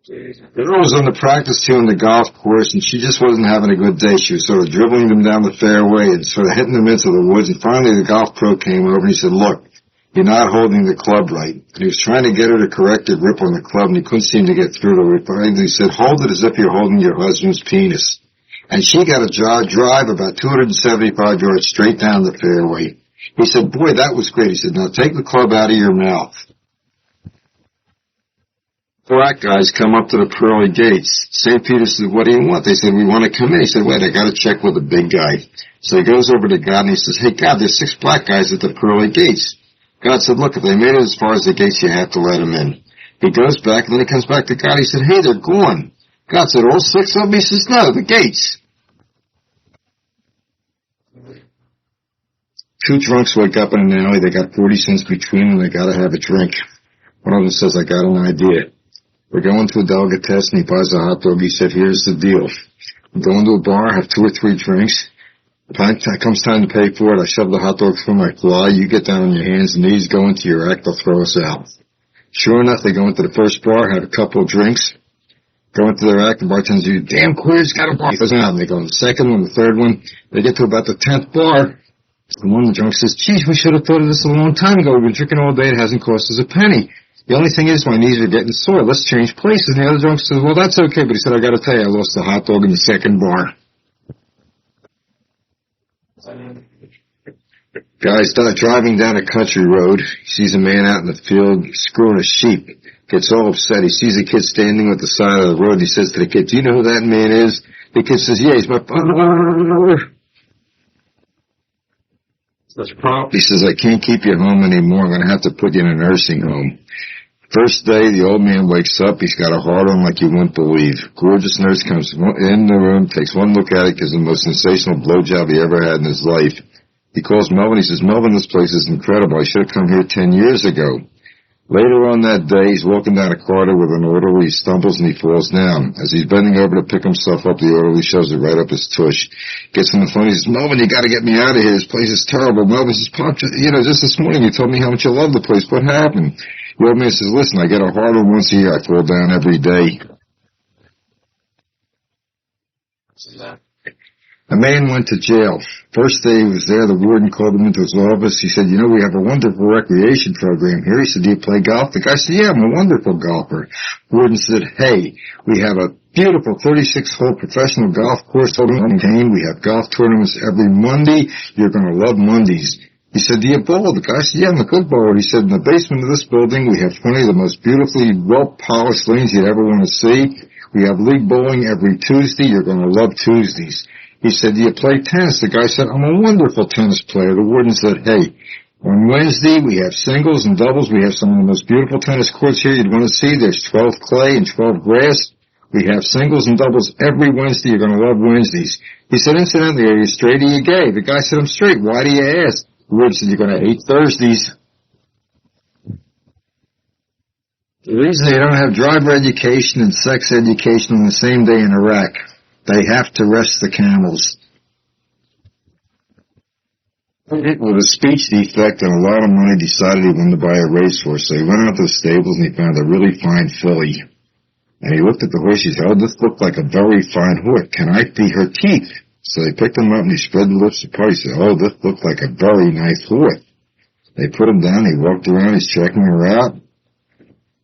The girl was on the practice tee on the golf course, and she just wasn't having a good day. She was sort of dribbling them down the fairway and sort of hitting them into the woods. And finally the golf pro came over and he said, "Look, you're not holding the club right." And he was trying to get her to correct the grip on the club, and he couldn't seem to get through to her. Finally he said, "Hold it as if you're holding your husband's penis." And she got a drive about 275 yards straight down the fairway. He said, "Boy, that was great." He said, "Now take the club out of your mouth." Black guys come up to the pearly gates. St. Peter said, "What do you want?" They said, "We want to come in." He said, "Wait, I got to check with the big guy." So he goes over to God and he says, "Hey, God, there's 6 black guys at the pearly gates." God said, "Look, if they made it as far as the gates, you have to let them in." He goes back and then he comes back to God. He said, "Hey, they're gone." God said, "All 6 of them?" He says, "No, the gates." 2 drunks wake up in an alley. They got 40 cents between them. They got to have a drink. One of them says, "I got an idea. We're going to a delicatessen." He buys a hot dog. He said, "Here's the deal. I'm going to a bar, have 2 or 3 drinks. When it comes time to pay for it, I shove the hot dog through my fly. You get down on your hands and knees, go into your act, they'll throw us out." Sure enough, they go into the first bar, have a couple of drinks, go into their act, the bartender says, "You damn queers, got a bar." He goes out, and they go in the second one, the third one. They get to about the 10th bar, and one of the drunks says, "Geez, we should have thought of this a long time ago. We've been drinking all day. It hasn't cost us a penny. The only thing is my knees are getting sore. Let's change places." And the other drunk says, "Well, that's okay." But he said, "I got to tell you, I lost the hot dog in the second bar." Guy started driving down a country road. He sees a man out in the field screwing a sheep. Gets all upset. He sees a kid standing at the side of the road. He says to the kid, "Do you know who that man is?" The kid says, "Yeah, he's my father." He says, "I can't keep you home anymore. I'm going to have to put you in a nursing home." First day, the old man wakes up. He's got a heart on like you wouldn't believe. Gorgeous nurse comes in the room, takes one look at it, gives him the most sensational blowjob he ever had in his life. He calls Melvin. He says, "Melvin, this place is incredible. I should have come here 10 years ago." Later on that day, he's walking down a corridor with an orderly. He stumbles and he falls down. As he's bending over to pick himself up, the orderly shoves it right up his tush. Gets on the phone. He says, "Melvin, you got to get me out of here. This place is terrible." Melvin says, "Pop, just this morning you told me how much you love the place. What happened?" The old man says, "Listen, I get a hard one once a year. I fall down every day." A man went to jail. First day he was there, the warden called him into his office. He said, "We have a wonderful recreation program here." He said, "Do you play golf?" The guy said, "Yeah, I'm a wonderful golfer." The warden said, "Hey, we have a beautiful 36-hole professional golf course holding on game. We have golf tournaments every Monday. You're going to love Mondays." He said, "Do you bowl?" The guy said, "Yeah, I'm a good bowler." He said, "In the basement of this building, we have 20 of the most beautifully well-polished lanes you'd ever want to see. We have league bowling every Tuesday. You're going to love Tuesdays." He said, "Do you play tennis?" The guy said, "I'm a wonderful tennis player." The warden said, "Hey, on Wednesday, we have singles and doubles. We have some of the most beautiful tennis courts here you'd want to see. There's 12 clay and 12 grass. We have singles and doubles every Wednesday. You're going to love Wednesdays." He said, "Incidentally, are you straight or are you gay?" The guy said, "I'm straight." "Why do you ask?" The warden said, "You're going to hate Thursdays." The reason they don't have driver education and sex education on the same day in Iraq, they have to rest the camels. With a speech defect and a lot of money, decided he wanted to buy a racehorse. So he went out to the stables and he found a really fine filly. And he looked at the horse. He said, "Oh, this looked like a very fine horse. Can I see her teeth?" So they picked him up and he spread the lips apart. He said, "Oh, this looked like a very nice horse." They put him down. He walked around. He's checking her out.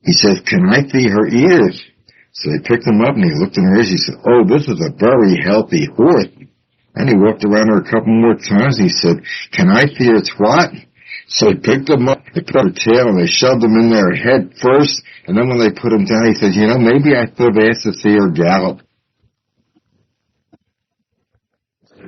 He said, "Can I see her ears?" So they picked him up and he looked in her ears. He said, "Oh, this is a very healthy horse." And he walked around her a couple more times. And he said, "Can I see her twat?" So they picked him up, they put her tail, and they shoved him in there head first. And then when they put him down, he said, "Maybe I should have asked to see her gallop."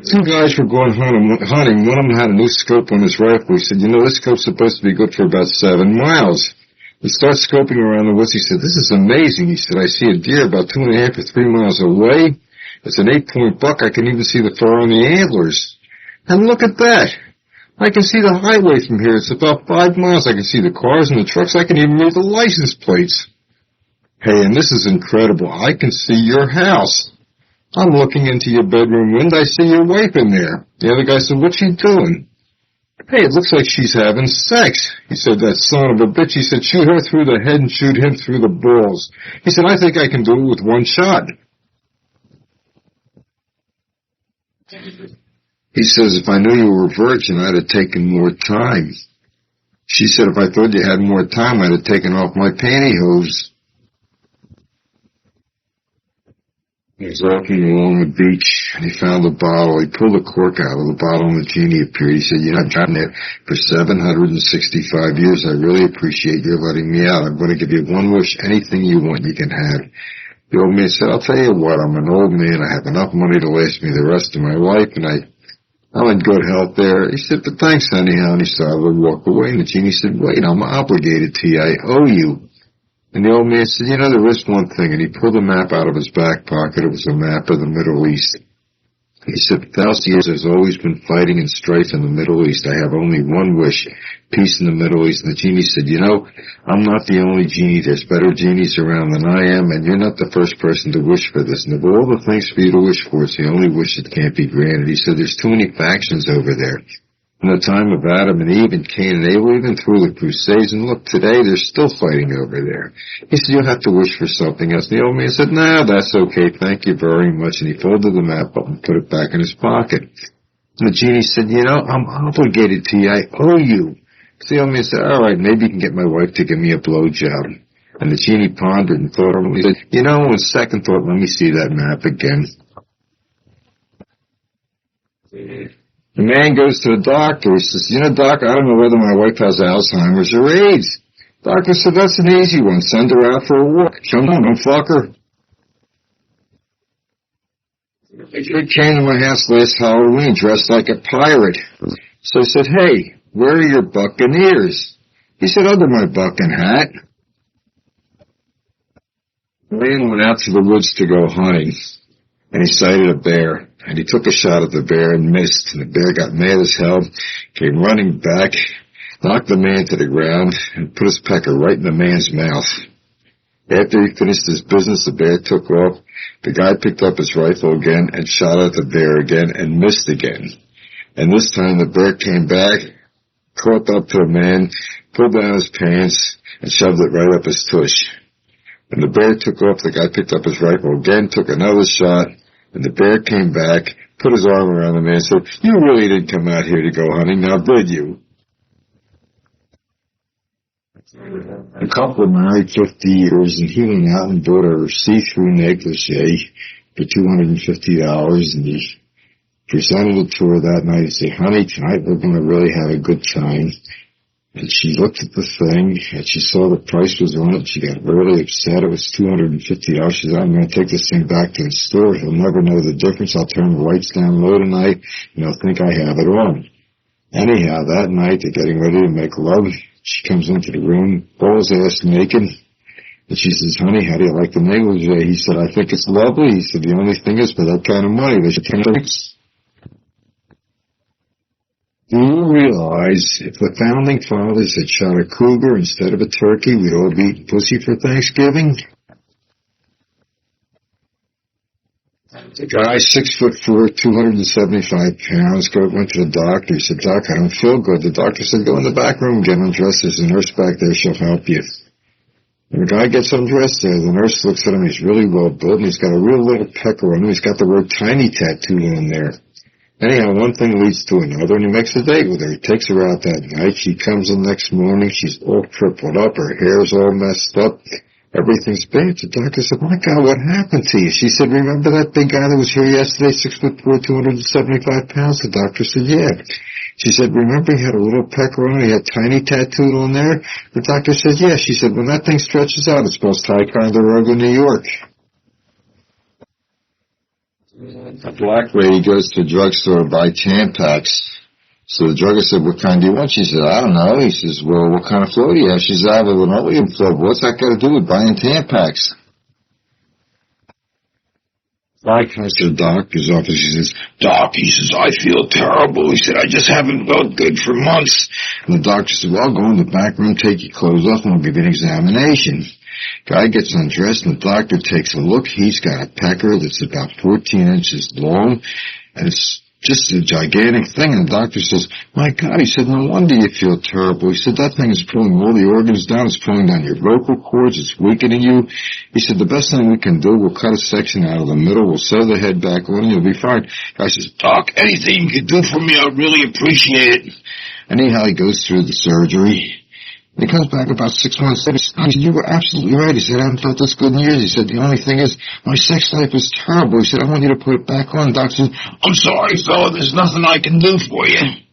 2 guys were going hunting. One of them had a new scope on his rifle. He said, "This scope's supposed to be good for about 7 miles. He starts scoping around the woods. He said, "This is amazing." He said, "I see a deer about 2.5 or 3 miles away. It's an 8-point buck. I can even see the fur on the antlers. And look at that. I can see the highway from here. It's about 5 miles. I can see the cars and the trucks. I can even read the license plates. Hey, and this is incredible. I can see your house. I'm looking into your bedroom window. I see your wife in there." The other guy said, "What's she doing?" Hey, it looks like she's having sex. He said, that son of a bitch. He said, shoot her through the head and shoot him through the balls. He said, I think I can do it with one shot. He says, if I knew you were a virgin, I'd have taken more time. She said, if I thought you had more time, I'd have taken off my pantyhose. He was walking along the beach, and he found a bottle. He pulled the cork out of the bottle, and the genie appeared. He said, I've gotten it for 765 years. I really appreciate your letting me out. I'm going to give you one wish. Anything you want, you can have. The old man said, I'll tell you what, I'm an old man. I have enough money to last me the rest of my life, and I'm in good health there. He said, but thanks, anyhow. And he started to walk away, and the genie said, wait, I'm obligated to you. I owe you. And the old man said, there is one thing. And he pulled a map out of his back pocket. It was a map of the Middle East. He said, for 1,000 years there's always been fighting and strife in the Middle East. I have only one wish, peace in the Middle East. And the genie said, I'm not the only genie. There's better genies around than I am, and you're not the first person to wish for this. And of all the things for you to wish for, it's the only wish that can't be granted. He said, there's too many factions over there. In the time of Adam and Eve and Cain and Abel, even through the Crusades, and look, today they're still fighting over there. He said, you'll have to wish for something else. The old man said, no, that's okay, thank you very much. And he folded the map up and put it back in his pocket. And the genie said, I'm obligated to you, I owe you. So the old man said, all right, maybe you can get my wife to give me a blowjob. And the genie pondered and thought, and he said, on second thought, let me see that map again. The man goes to the doctor. He says, doc, I don't know whether my wife has Alzheimer's or AIDS. Doctor said, that's an easy one. Send her out for a walk. Come on, don't fuck her. A kid came to my house last Halloween dressed like a pirate. So I said, hey, where are your buccaneers? He said, under my bucking hat. The man went out to the woods to go hunting, and he sighted a bear. And he took a shot at the bear and missed. And the bear got mad as hell, came running back, knocked the man to the ground, and put his pecker right in the man's mouth. After he finished his business, the bear took off. The guy picked up his rifle again and shot at the bear again and missed again. And this time the bear came back, caught up to the man, pulled down his pants, and shoved it right up his tush. When the bear took off, the guy picked up his rifle again, took another shot, and the bear came back, put his arm around the man and said, you really didn't come out here to go hunting, now did you? A couple married 50 years, and he went out and bought a see-through negligee for $250, and he presented it to her that night. He said, honey, tonight we're going to really have a good time. And she looked at the thing, and she saw the price was on it. She got really upset. It was $250. She said, I'm going to take this thing back to the store. He'll never know the difference. I'll turn the lights down low tonight, and he'll think I have it on. Anyhow, that night, they're getting ready to make love. She comes into the room, balls ass naked, and she says, honey, how do you like the negligee? He said, I think it's lovely. He said, the only thing is, for that kind of money, they should take it. Do you realize if the founding fathers had shot a cougar instead of a turkey, we'd all be eating pussy for Thanksgiving? The guy, 6'4", 275 pounds, went to the doctor. He said, Doc, I don't feel good. The doctor said, go in the back room and get undressed. There's a nurse back there. She'll help you. And the guy gets undressed there. The nurse looks at him. He's really well built, and he's got a real little pecker on him. He's got the word tiny tattooed on there. Anyhow, one thing leads to another, and he makes a date with her. He takes her out that night. She comes in next morning. She's all crippled up. Her hair's all messed up. Everything's bad. The doctor said, my God, what happened to you? She said, remember that big guy that was here yesterday, 6'4", 275 pounds? The doctor said, yeah. She said, remember he had a little pecker on it? He had tiny tattooed on there? The doctor said, yeah. She said, when that thing stretches out, it's supposed to tie Ticonderoga, New York. A black lady goes to a drugstore to buy Tampax. So the druggist said, what kind do you want? She said, I don't know. He says, well, what kind of flow do you have? She said, I have a linoleum flow. What's that got to do with buying Tampax? Guy comes to the doctor's office. He says, Doc, he says, I feel terrible. He said, I just haven't felt good for months. And the doctor said, well, go in the back room, take your clothes off, and we'll give you an examination. Guy gets undressed, and the doctor takes a look. He's got a pecker that's about 14 inches long, and it's just a gigantic thing. And the doctor says, my God, he said, no wonder you feel terrible. He said, that thing is pulling all the organs down. It's pulling down your vocal cords. It's weakening you. He said, the best thing we can do, we'll cut a section out of the middle. We'll sew the head back on. You'll be fine. The guy says, Doc, anything you can do for me, I'd really appreciate it. Anyhow, he goes through the surgery. He comes back about 6 months later. He said, you were absolutely right. He said, I haven't felt this good in years. He said, the only thing is, my sex life is terrible. He said, I want you to put it back on. The doctor said, I'm sorry, fella. There's nothing I can do for you.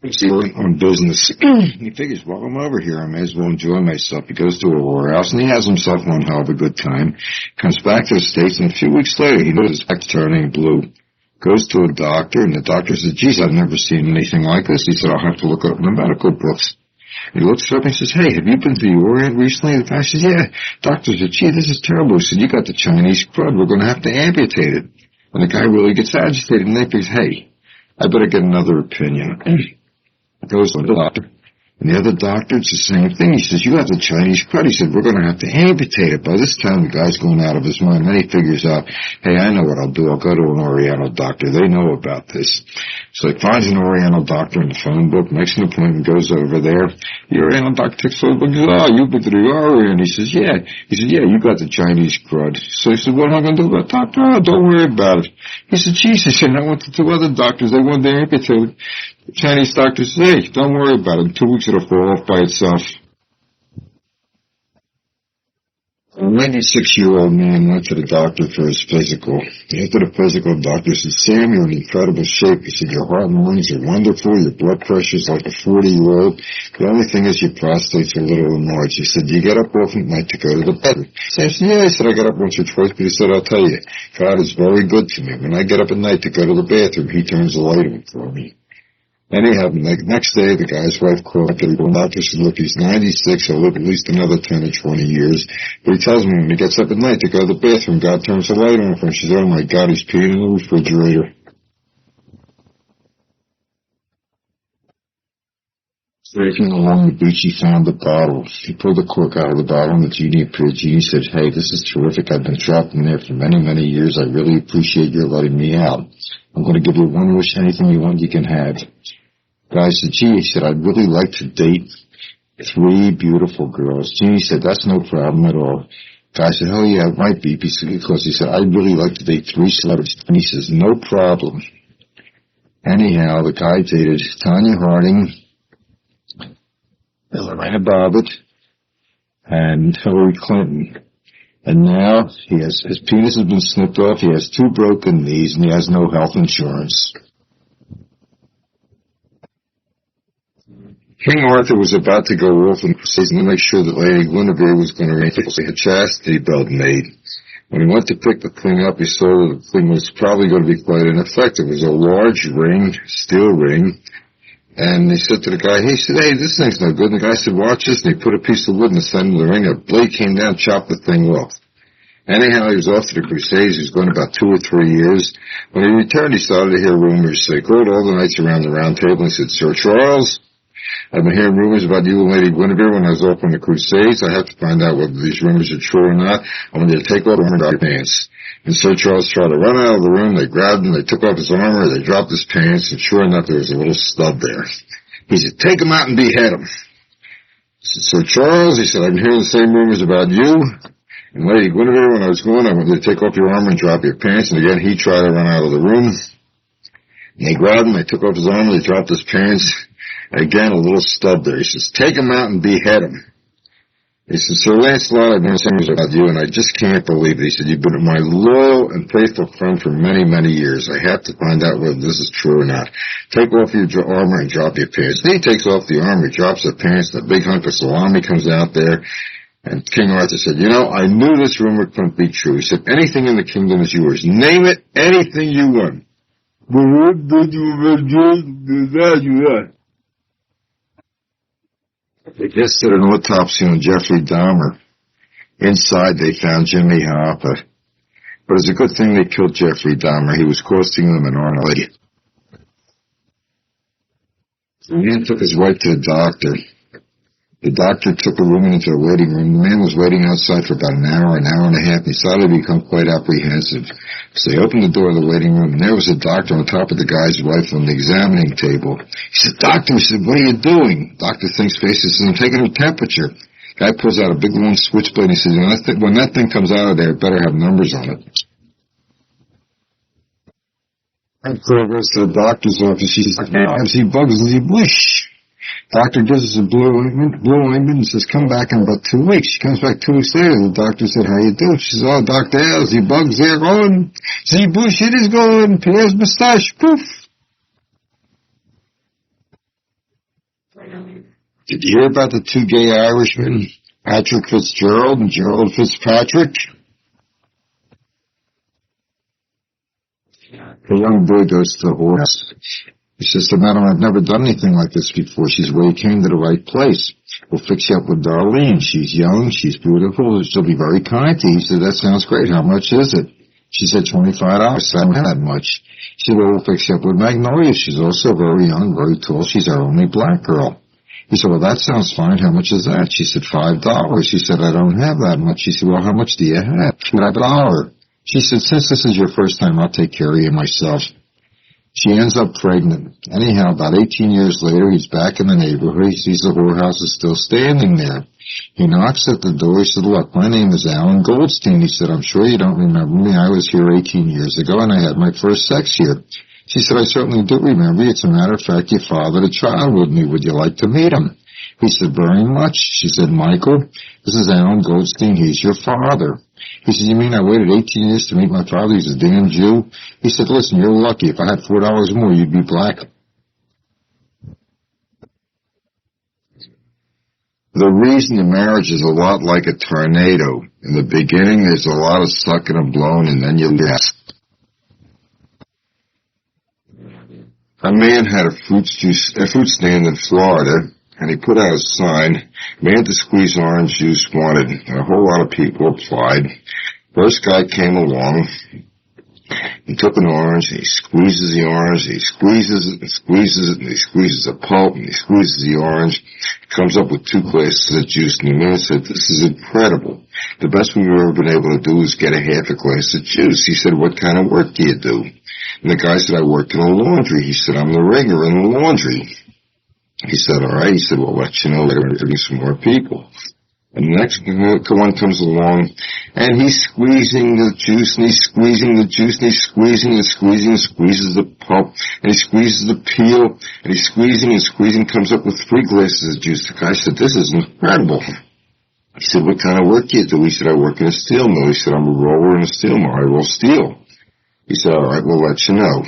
He's on business. He figures, well, I'm over here. I may as well enjoy myself. He goes to a warehouse, and he has himself one hell of a good time. Comes back to the States, and a few weeks later, he notices his back turning blue. Goes to a doctor, and the doctor says, geez, I've never seen anything like this. He said, I'll have to look up in the medical books. He looks up and he says, hey, have you been to the Orient recently? The guy says, yeah. Doctor said, gee, this is terrible. He said, you got the Chinese crud. We're going to have to amputate it. And the guy really gets agitated, and they thinks, hey, I better get another opinion. Goes to the doctor. And the other doctor, it's the same thing. He says, you got the Chinese crud. He said, we're going to have to amputate it. By this time, the guy's going out of his mind. Then he figures out, hey, I know what I'll do. I'll go to an Oriental doctor. They know about this. So he finds an Oriental doctor in the phone book, makes an appointment, goes over there. The Oriental doctor takes over and goes, oh, you've been to the Orient. He says, yeah. He said, yeah, you got the Chinese crud. So he said, what am I going to do about it? Doctor? Oh, don't worry about it. He said, Jesus, and I went to 2 other doctors. They wanted to amputate it. The Chinese doctor says, hey, don't worry about it. In 2 weeks, it'll fall off by itself. A 96-year-old man went to the doctor for his physical. After the physical, the doctor said, Sam, you're in incredible shape. He said, your heart and lungs are wonderful. Your blood pressure's like a 40-year-old. The only thing is your prostate's a little enlarged. He said, do you get up often at night to go to the bathroom? Sam said, yeah. He said, I get up once or twice, but he said, I'll tell you, God is very good to me. When I get up at night to go to the bathroom, he turns the light on for me. Anyhow, the next day, the guy's wife called up to the doctor. She said, look, he's 96. He'll live at least another 10 or 20 years. But he tells me when he gets up at night to go to the bathroom, God turns the light on for him. She said, oh, my God, he's peeing in the refrigerator. Walking along the beach, he found the bottle. He pulled the cork out of the bottle, and the genie appeared. Genie said, hey, this is terrific. I've been trapped in there for many, many years. I really appreciate your letting me out. I'm going to give you one wish. Anything you want, you can have. Guy said, gee, he said, I'd really like to date 3 beautiful girls. Genie said, that's no problem at all. Guy said, oh, yeah, it might be, because he said, I'd really like to date 3 celebrities. And he says, no problem. Anyhow, the guy dated Tanya Harding, Lorena Bobbitt, and Hillary Clinton. And now his penis has been snipped off, he has 2 broken knees, and he has no health insurance. King Arthur was about to go off in crusades to make sure that Lady Guinevere was going to make a chastity belt made. When he went to pick the thing up, he saw that the thing was probably going to be quite ineffective. It was a large ring, steel ring, and he said to the guy, he said, hey, this thing's no good. And the guy said, watch this, and he put a piece of wood in the center of the ring, a blade came down, chopped the thing off. Anyhow, he was off to the Crusades. He was going about 2 or 3 years. When he returned, he started to hear rumors. So he called all the knights around the round table and he said, Sir Charles, I've been hearing rumors about you and Lady Guinevere when I was off on the Crusades. I have to find out whether these rumors are true or not. I want you to take off the armor out of your pants. And Sir Charles tried to run out of the room. They grabbed him. They took off his armor. They dropped his pants. And sure enough, there was a little stub there. He said, take him out and behead him. He said, Sir Charles, he said, I've been hearing the same rumors about you and Lady Guinevere when I was going. I want you to take off your armor and drop your pants. And again, he tried to run out of the room. And they grabbed him. They took off his armor. They dropped his pants. Again, a little stub there. He says, take him out and behead him. He says, Sir Lancelot, I've been saying about you, and I just can't believe it. He said, you've been my loyal and faithful friend for many, many years. I have to find out whether this is true or not. Take off your armor and drop your pants. Then he takes off the armor, drops the pants, and a big hunk of salami comes out there. And King Arthur said, you know, I knew this rumor couldn't be true. He said, anything in the kingdom is yours. Name it, anything you want. But what did you do? They just did an autopsy on Jeffrey Dahmer. Inside, they found Jimmy Hoffa. But it's a good thing they killed Jeffrey Dahmer. He was costing them an arm. The man took his wife to the doctor. The doctor took a woman into a waiting room. The man was waiting outside for about an hour and a half. He started to become quite apprehensive. So they opened the door of the waiting room, and there was a doctor on top of the guy's wife on the examining table. He said, "Doctor," he said, "what are you doing?" Doctor thinks face, he says, "I'm taking her temperature." Guy pulls out a big long switchblade, and he says, when that thing comes out of there, it better have numbers on it. So he goes to the doctor's office. She says, "I see bugs in the bush." Doctor gives us a blue ointment and says, "Come back in about 2 weeks." She comes back 2 weeks later. The doctor said, "How you doing?" She says, "Oh, doctor, the bugs are gone. The bush, it is gone. Pierre's mustache, poof." Did you hear about the 2 gay Irishmen, Patrick Fitzgerald and Gerald Fitzpatrick? The young boy goes to the horse. He says to Madam, "I've never done anything like this before." She says, "Well, you came to the right place. We'll fix you up with Darlene. She's young, she's beautiful, she'll be very kind to you." He said, "That sounds great. How much is it?" She said, $25. I don't have that much. She said, "Well, we'll fix you up with Magnolia. She's also very young, very tall. She's our only black girl." He said, "Well, that sounds fine. How much is that?" She said, $5. He said, "I don't have that much." She said, "Well, how much do you have?" She said, "I have $1." She said, "Since this is your first time, I'll take care of you myself." She ends up pregnant. Anyhow, about 18 years later, he's back in the neighborhood. He sees the whorehouse is still standing there. He knocks at the door. He said, "Look, my name is Alan Goldstein." He said, "I'm sure you don't remember me. I was here 18 years ago, and I had my first sex here." She said, "I certainly do remember you. As a matter of fact, you fathered a child with me. Would you like to meet him?" He said, "Very much." She said, "Michael, this is Alan Goldstein. He's your father." He said, "You mean I waited 18 years to meet my father? He's a damn Jew." He said, "Listen, you're lucky. If I had $4 more, you'd be black." The reason the marriage is a lot like a tornado. In the beginning, there's a lot of sucking and blowing, and then you lose. A man had a fruit stand in Florida, and he put out a sign, "Man to squeeze orange juice wanted," and a whole lot of people applied. First guy came along, he took an orange, and he squeezes the orange, and he squeezes it, and squeezes it, and he squeezes the pulp, and he squeezes the orange, comes up with 2 glasses of juice, and the man said, "This is incredible. The best we've ever been able to do is get a half a glass of juice." He said, "What kind of work do you do?" And the guy said, "I work in a laundry." He said, "I'm the ringer in the laundry." He said, "All right." He said, "Well, let you know, we're interviewing some more people." And the next one comes along, and he's squeezing the juice, and he's squeezing the juice, and he's squeezing and squeezing, and squeezes the pulp, and he squeezes the peel, and he's squeezing and squeezing, comes up with 3 glasses of juice. The guy said, "This is incredible." He said, "What kind of work do you do?" He said, "I work in a steel mill." He said, "I'm a roller in a steel mill. I roll steel." He said, "All right, we'll let you know."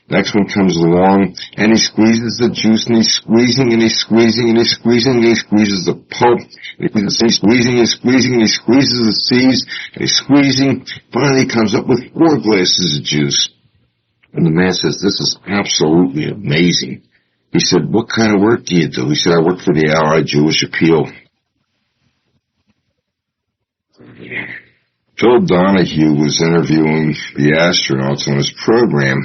Next one comes along, and he squeezes the juice, and he's squeezing, and he's squeezing, and he's squeezing, and he squeezes the pulp, and he's squeezing and squeezing, and he squeezes the seeds, and he's squeezing. Finally, he comes up with 4 glasses of juice. And the man says, "This is absolutely amazing." He said, "What kind of work do you do?" He said, "I work for the Allied Jewish Appeal." Phil Donahue was interviewing the astronauts on his program.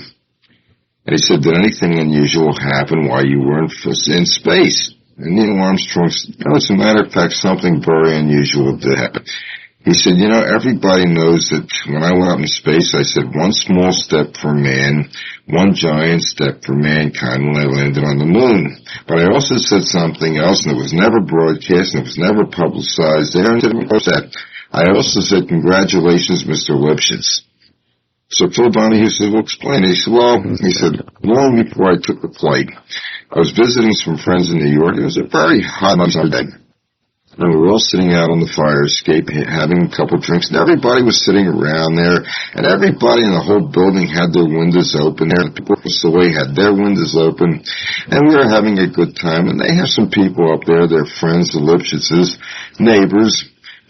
And he said, "Did anything unusual happen while you were in space?" And Neil Armstrong said, "No, as a matter of fact, something very unusual did happen." He said, "Everybody knows that when I went up in space, I said, one small step for man, one giant step for mankind when I landed on the moon. But I also said something else, and it was never broadcast, and it was never publicized. They don't even post that. I also said, 'Congratulations, Mr. Lipschitz.'" So Phil Donahue said, "Well, explain." He said, "Long before I took the flight, I was visiting some friends in New York. It was a very hot summer day. And we were all sitting out on the fire escape, having a couple of drinks, and everybody was sitting around there, and everybody in the whole building had their windows open there. The people across the way had their windows open, and we were having a good time. And they have some people up there, their friends, the Lipschitzes, neighbors,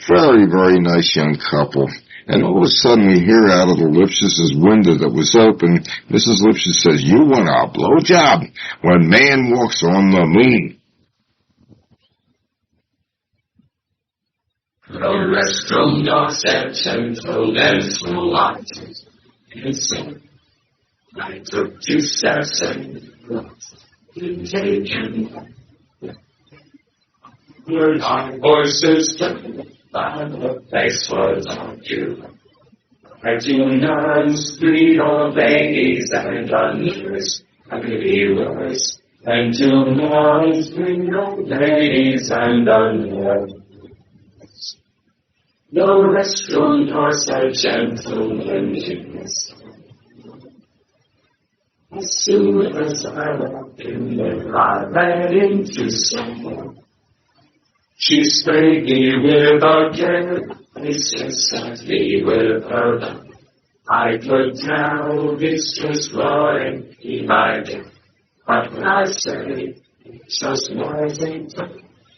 very, very nice young couple. And all of a sudden, we hear out of the Lipschitz's window that was open, Mrs. Lipschitz says, 'You want a blowjob when man walks on the moon.'" Rest from Dorset and there's no light. And so I took 2 steps and taken. Heard our voices and the place was on you. I do not street old ladies and unused and viewers. And do not street old ladies and unused. No restaurant or so gentleman in this. As soon as I walked in there, I ran into someone. She sprayed me with a kiss, instantly with her love. I could tell this was going in my day. But when I say, just rising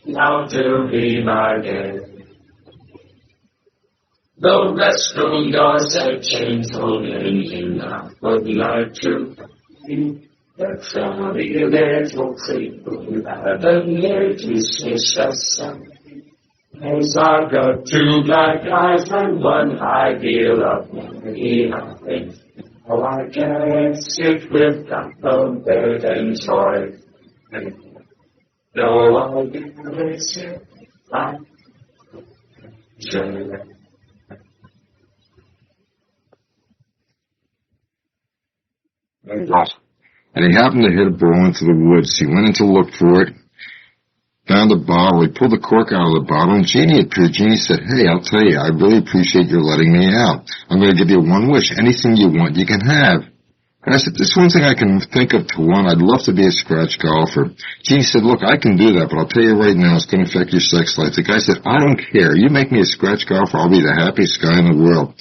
now to be my day. The restroom doors have gentlemen in I would like to be. That's how the little people have a little suspicious son. As I've got two black eyes and one high heel of money, nothing. Oh, I can't sit with that bed and toy. No, I'll be with you. I'm sure. And he happened to hit a ball into the woods. He went in to look for it, found a bottle. He pulled the cork out of the bottle, and Jeannie appeared. Jeannie said, "Hey, I'll tell you, I really appreciate your letting me out. I'm going to give you one wish. Anything you want, you can have." And I said, "There's one thing I can think of to want. I'd love to be a scratch golfer." Jeannie said, "Look, I can do that, but I'll tell you right now, it's going to affect your sex life." The guy said, "I don't care. You make me a scratch golfer, I'll be the happiest guy in the world."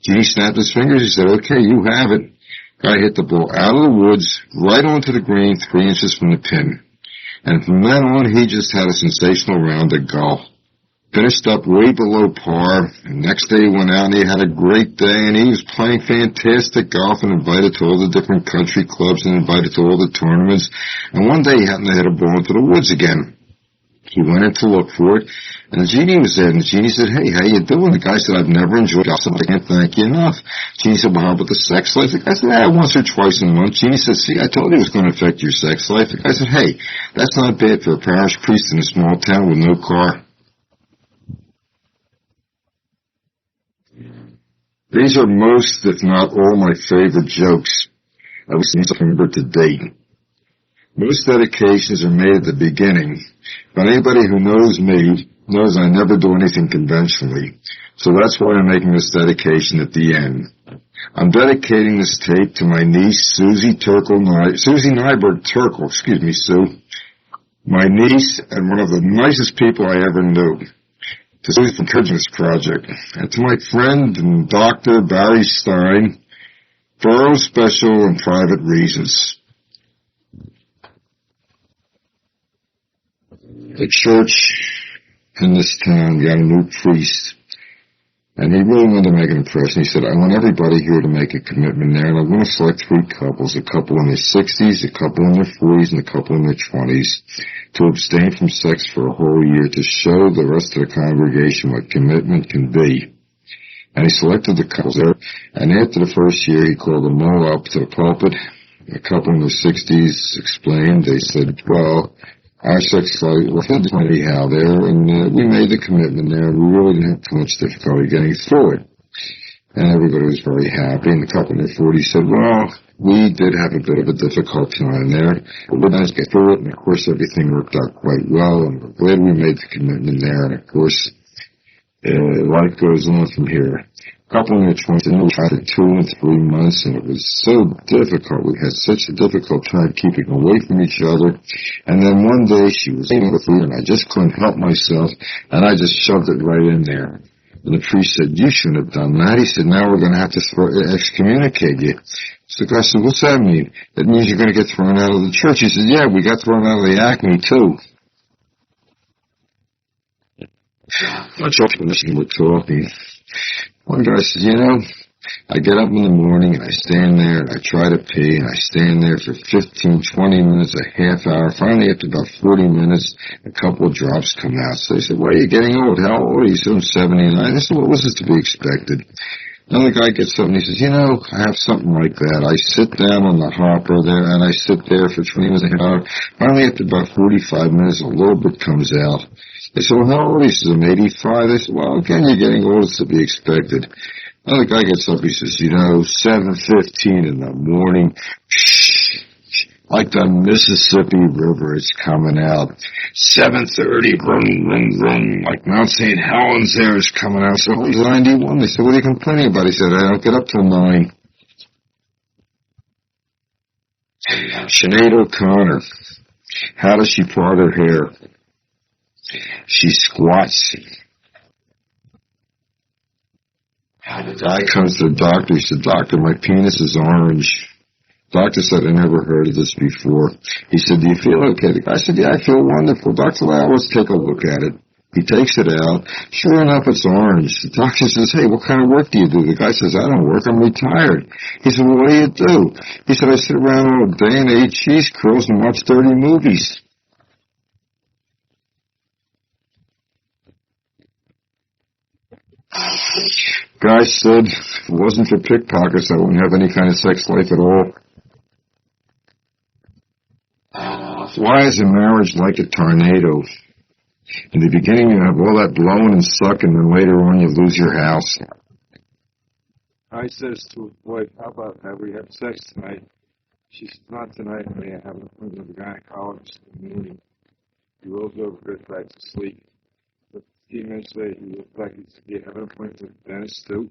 Jeannie snapped his fingers. He said, "Okay, you have it." Guy hit the ball out of the woods, right onto the green, 3 inches from the pin. And from then on, he just had a sensational round of golf. Finished up way below par. And next day he went out and he had a great day, and he was playing fantastic golf and invited to all the different country clubs and invited to all the tournaments. And one day he happened to hit a ball into the woods again. He went in to look for it, and the Genie was there, and the Genie said, "Hey, how you doing?" The guy said, "I've never enjoyed golf, so I can't thank you enough." Genie said, "Well, how about the sex life?" The guy said, "Once or twice a month." Genie said, "See, I told you it was going to affect your sex life." The guy said, "Hey, that's not bad for a parish priest in a small town with no car." These are most, if not all, my favorite jokes I was remember to date. Most dedications are made at the beginning, but anybody who knows me knows I never do anything conventionally. So that's why I'm making this dedication at the end. I'm dedicating this tape to my niece, Susie Nyberg Turkle, Sue, my niece and one of the nicest people I ever knew, to Susie for encouraging this project, and to my friend and Dr. Barry Stein for our own special and private reasons. The church in this town got a new priest, and he really wanted to make an impression. He said, "I want everybody here to make a commitment there, and I want to select 3 couples, a couple in their 60s, a couple in their 40s, and a couple in their 20s, to abstain from sex for a whole year to show the rest of the congregation what commitment can be." And he selected the couples there, and after the first year, he called them all up to the pulpit. A couple in their 60s explained. They said, "Well, our sex life was anyhow there, and we made the commitment there, and we really didn't have too much difficulty getting through it." And everybody was very happy, and the couple in their 40s said, "Well, we did have a bit of a difficult time there, but we managed to get through it, and of course everything worked out quite well, and we're glad we made the commitment there, and of course life goes on from here." A couple in their 20s, we tried for 2 and 3 months, and it was so difficult. We had such a difficult time keeping away from each other. And then one day she was eating with food, and I just couldn't help myself, and I just shoved it right in there. And the priest said, "You shouldn't have done that." He said, "Now we're going to have to excommunicate you." So the guy said, "What's that mean?" "That means you're going to get thrown out of the church." He said, "Yeah, we got thrown out of the Acme, too." We're talking. One guy said, "I get up in the morning and I stand there and I try to pee and I stand there for 15, 20 minutes, a half hour. Finally, after about 40 minutes, a couple of drops come out." So they said, "Well, you're getting old. How old are you?" He said, "I'm 79. I said, "What was this to be expected?" Another guy gets up and he says, "I have something like that. I sit down on the hopper there and I sit there for 20 minutes, a half hour. Finally, after about 45 minutes, a little bit comes out. They said, well, how old? He says, I'm 85. They said, well, again, you're getting old. It's to be expected. Another guy gets up. He says, 7:15 in the morning. Like the Mississippi River, it's coming out. 7:30, vroom, vroom, vroom. Like Mount St. Helens there is coming out. So he's 91. They said, what are you complaining about? He said, I don't get up till 9. Sinead O'Connor. How does she part her hair? She squats. The guy comes to the doctor. He said, doctor, my penis is orange. Doctor said, I never heard of this before. He said, do you feel okay? The guy said, yeah, I feel wonderful. Doctor said, well, let's take a look at it. He takes it out. Sure enough, it's orange. The doctor says, hey, what kind of work do you do? The guy says, I don't work. I'm retired. He said, well, what do you do? He said, I sit around all day and I eat cheese curls and watch dirty movies. Guy said, if it wasn't for pickpockets, I wouldn't have any kind of sex life at all. Why is a marriage like a tornado? In the beginning, you have all that blowing and sucking, and later on, you lose your house. I says to his wife, how about have we have sex tonight? She says, not tonight, I may have an appointment with a gynecologist in the morning. He rolls over, goes back to sleep. But 15 minutes later, he looks back and says, do you have an appointment with the dentist too?